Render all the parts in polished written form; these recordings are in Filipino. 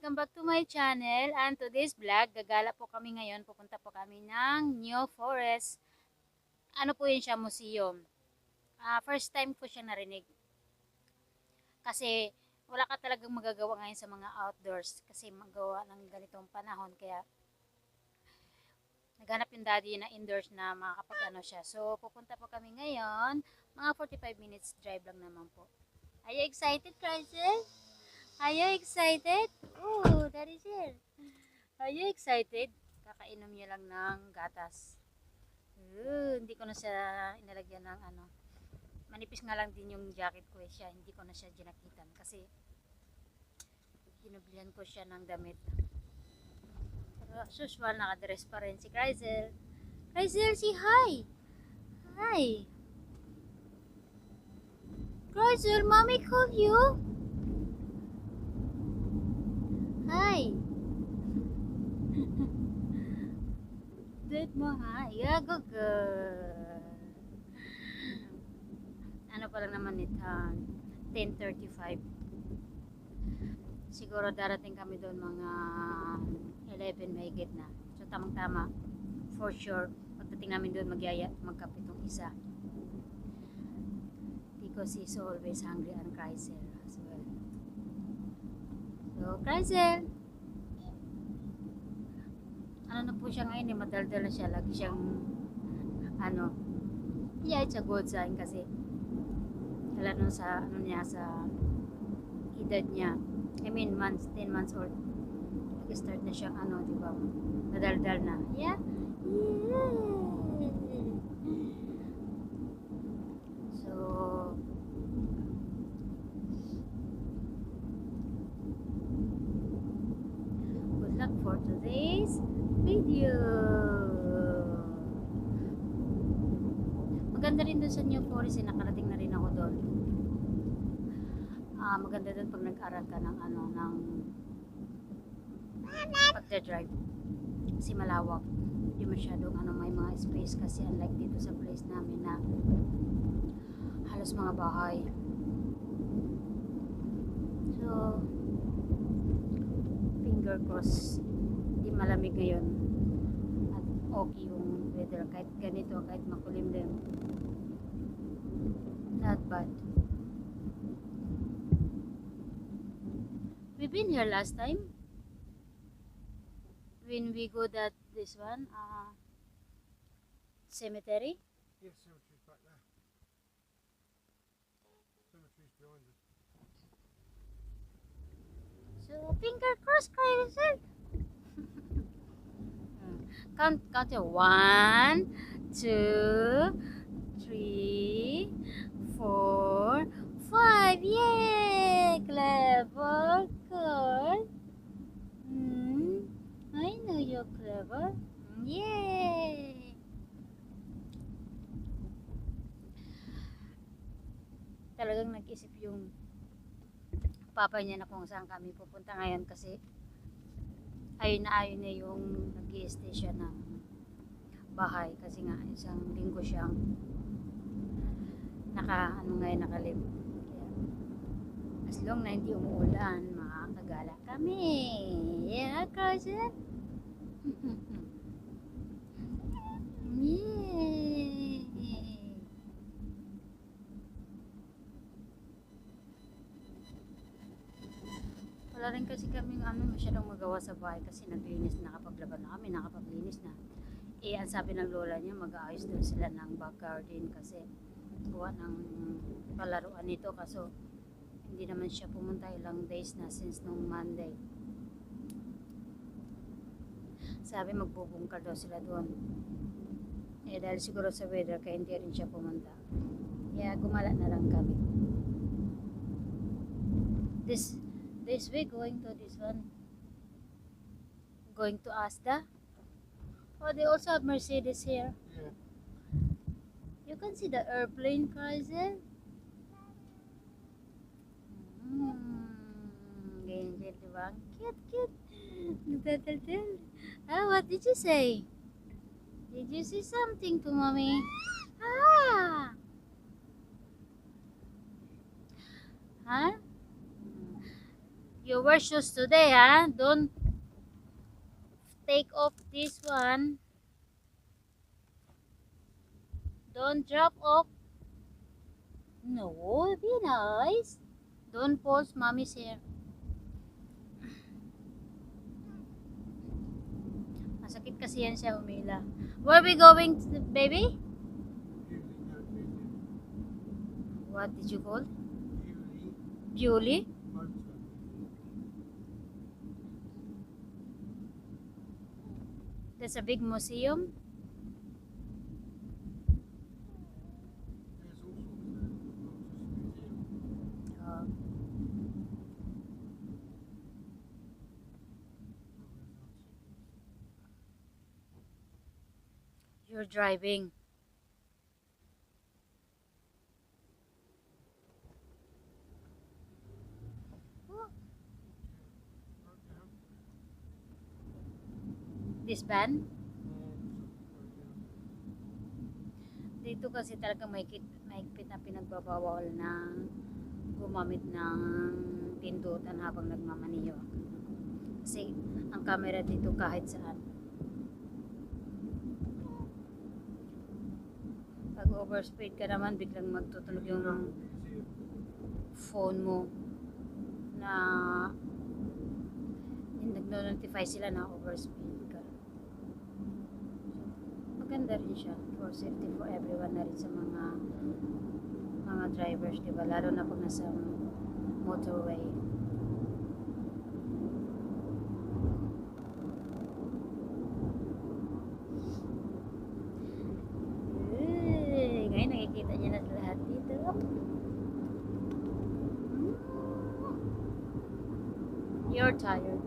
Welcome back to my channel, and today's vlog, gagala po kami ngayon, pupunta po kami ng New Forest. Ano po yun siya, museum. First time ko siya narinig. Kasi wala ka talagang magagawa ngayon sa mga outdoors kasi magawa ng ganitong panahon. Kaya naghanap yung daddy na indoors na makakapag ano siya. So pupunta po kami ngayon, mga 45 minutes drive lang naman po. Are you excited, Crystal? Are you excited? Oh, that is it. Are you excited? Kakainom niya lang ng gatas. Hindi ko na siya inalagyan ng ano. Manipis nga lang din yung jacket ko siya. Hindi ko na siya ginakitan kasi ginublihan ko siya ng damit. Pero as usual, nakadress pa rin si Chrysel. Chrysel, say hi! Hi! Chrysel, mommy called you? Hi! Dad mo, ha? Yeah, go girl. Ano pa lang naman ito? 10:35. Siguro darating kami doon mga 11 mahigit na. So tamang-tama. For sure. Pagdating namin doon magkape tong isa. Because he's always hungry and Chrysel as well. So, Chrysel! Ano na po siya ngayon eh, madaldal na siya. Lagi siyang, ano, yeah, it's a good sign kasi wala nun sa, ano niya, sa edad niya. I mean, 10 months old. Nag-start na siyang, ano, diba, nadaldal na. Yeah? Yeah! So, good luck for today's video. Maganda rin doon sa New Forest, nakarating na rin ako doon. Maganda doon pag nag-aral ka ng ano, ng pagdadrive. Kasi malawak. Hindi masyadong ano, may mga space kasi unlike dito sa place namin na halos mga bahay. So, finger cross. Hindi malamig ngayon. At okay yung weather. Kahit ganito, kahit makulimlim. Not bad. We've been here last time. When we go this one, cemetery. Yes, cemetery's back there. Cemetery's behind us. So, finger cross kayo, sir. Count your 1, 2, 3, 4, 5. Yay! Clever girl. I know you're clever. Yay! Talagang nag-isip yung papa niya na kung saan kami pupunta ngayon kasi ayun na yung nag-i-stay siya ng bahay kasi nga isang linggo siyang nakalim. Kaya as long na hindi umuulan, makakagala kami. Yeah, cousin? Yay! Wala rin kasi kami masyadong magawa sa bahay kasi naglinis, nakapaglaban na kami, nakapaglinis na. Ang sabi ng lola niya, mag-aayos daw sila ng back garden kasi gawa ng palaruan nito kaso hindi naman siya pumunta ilang days na since nung Monday. Sabi magbubungkal daw sila doon. Dahil siguro sa weather kaya hindi rin siya pumunta. Kaya gumala na lang kami. This way going to this one. Going to Asda. Oh, they also have Mercedes here. Yeah. You can see the airplane, Chrysel. Ganyan, diba? Cute. Nagtataltal. What did you say? Did you say something to mommy? Huh? You wear shoes today, huh? Don't take off this one. Don't drop off. No, be nice. Don't pulse mommy's hair. Masakit kasi yan siya humila. Where are we going, baby? What did you call? Beaulieu? That's a big museum. Oh. You're driving. This van? Dito kasi talaga mahigpit na pinagbabawal na gumamit ng pindutan habang nagmamaniyo. Kasi ang camera dito kahit saan. Pag overspeed ka naman, biglang magtutunog yung phone mo na nagno-notify sila na overspeed ka. Maganda rin siya for safety for everyone na rin sa mga drivers, diba? Lalo na pag nasa motorway. Ngayon nakikita niya na lahat dito. You're tired.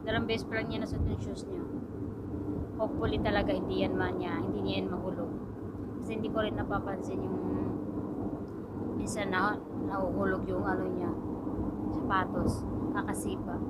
Dalawang beses pa lang niya nasuot yung shoes niya. Hopefully talaga hindi niya yan mahulog. Kasi hindi ko rin napapansin yung minsan na nahuhulog yung ano niya, sapatos, kakasipa.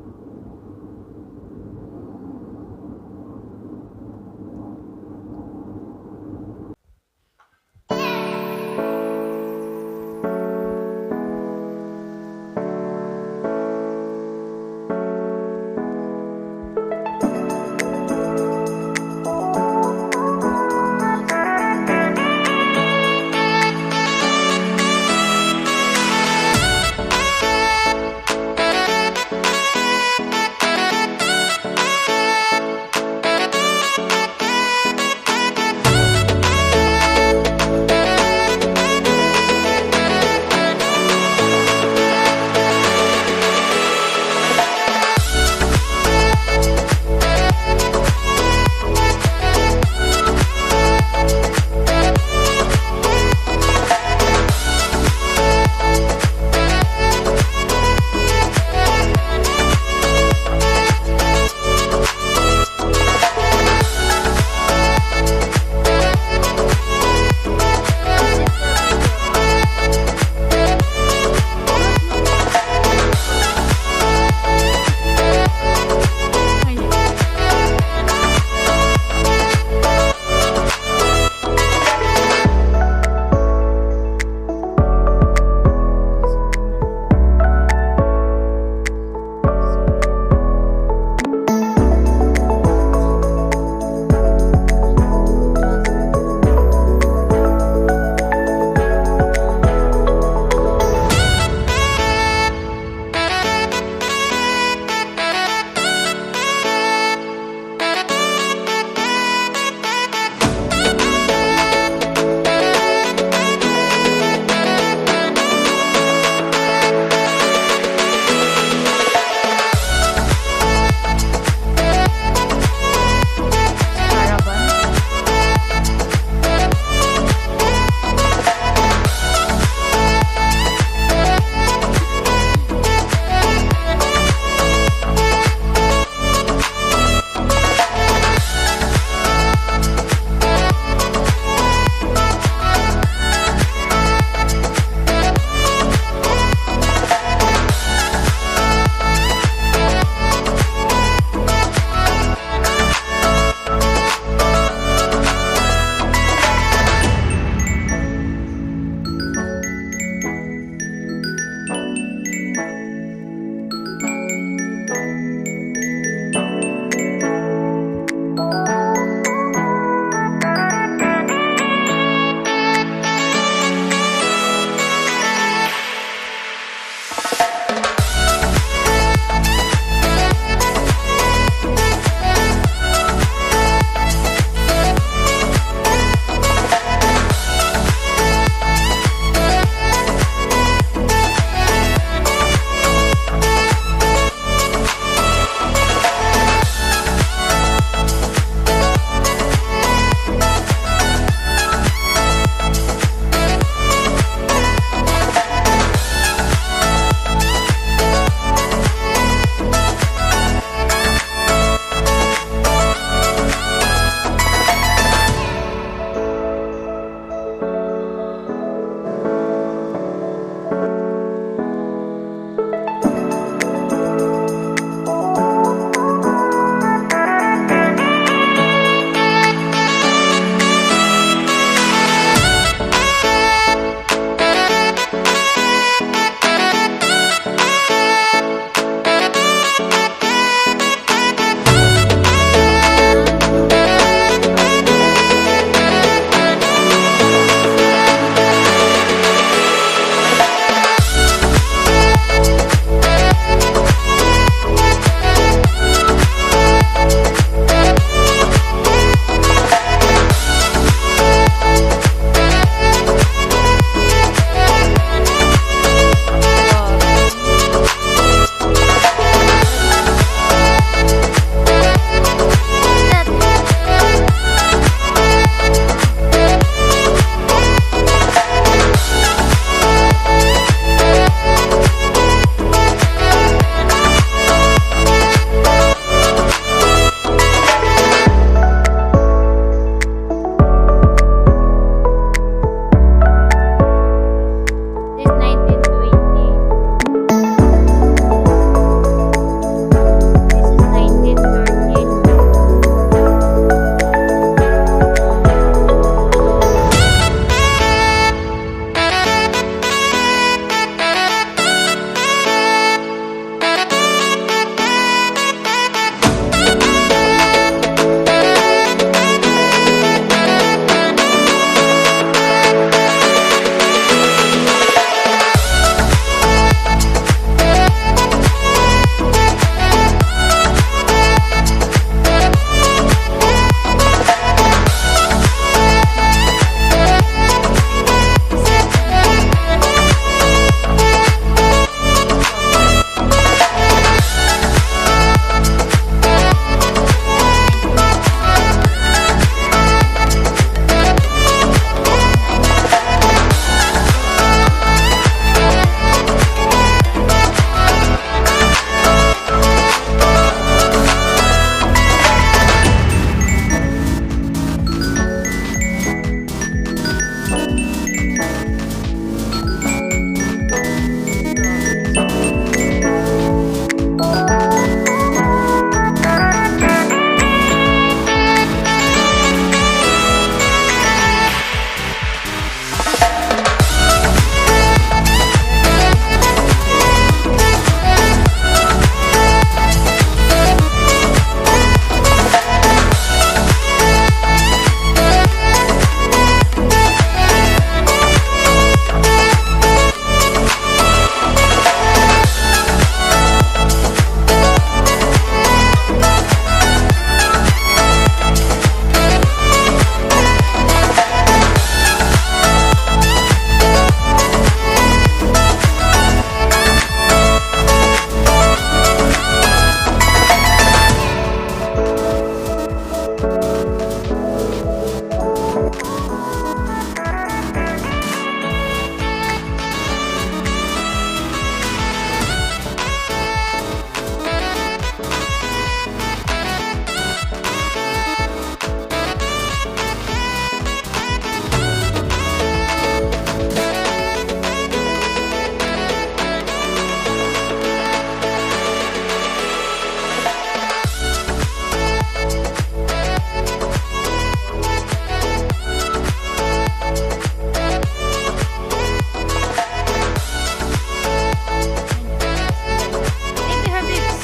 Thank you, Habibs.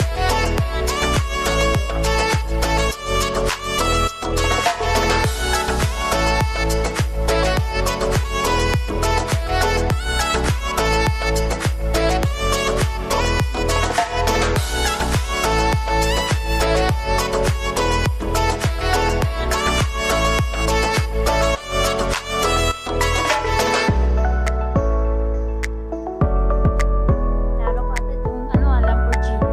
Talo pa ito itong Lamborghini.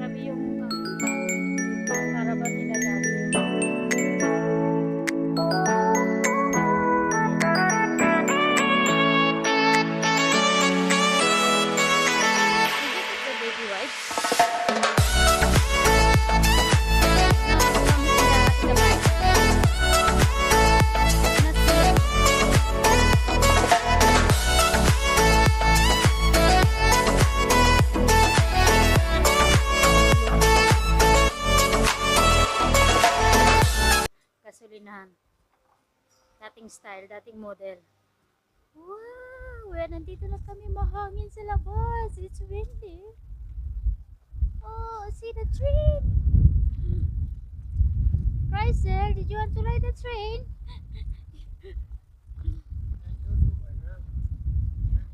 Grabe yung caravan nila dati. Did you put the baby wipes? No, it's in the bag. Not yet. Gasolinahan. Dating style, dating model. Wow! Nandito na kami, mahangin sa labas. It's windy. Oh, see the train. Chrysler, did you want to ride the train?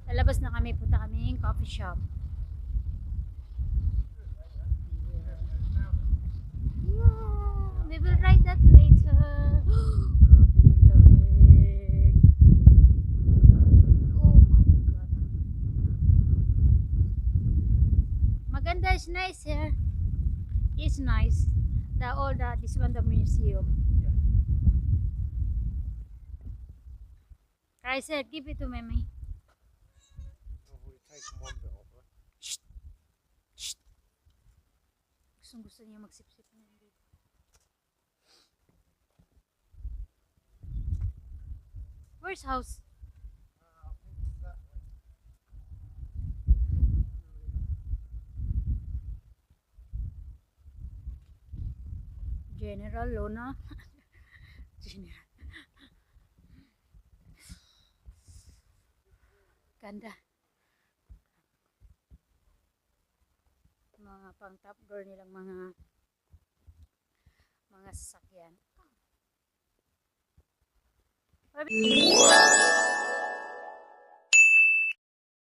Lalabas na kami, punta kami yung coffee shop. Yeah, we will ride that later. Grabe, lamig. Oh my God. Maganda, is nice here. It's nice. This one, the museum. I said, give it to Mimi. I've already taken one bit off it. Shh. Shh. Gusto niya magsipsip na yun dito. Where's house? I think General Luna. General. Ganda. Mga pang top girl nilang mga sasakyan.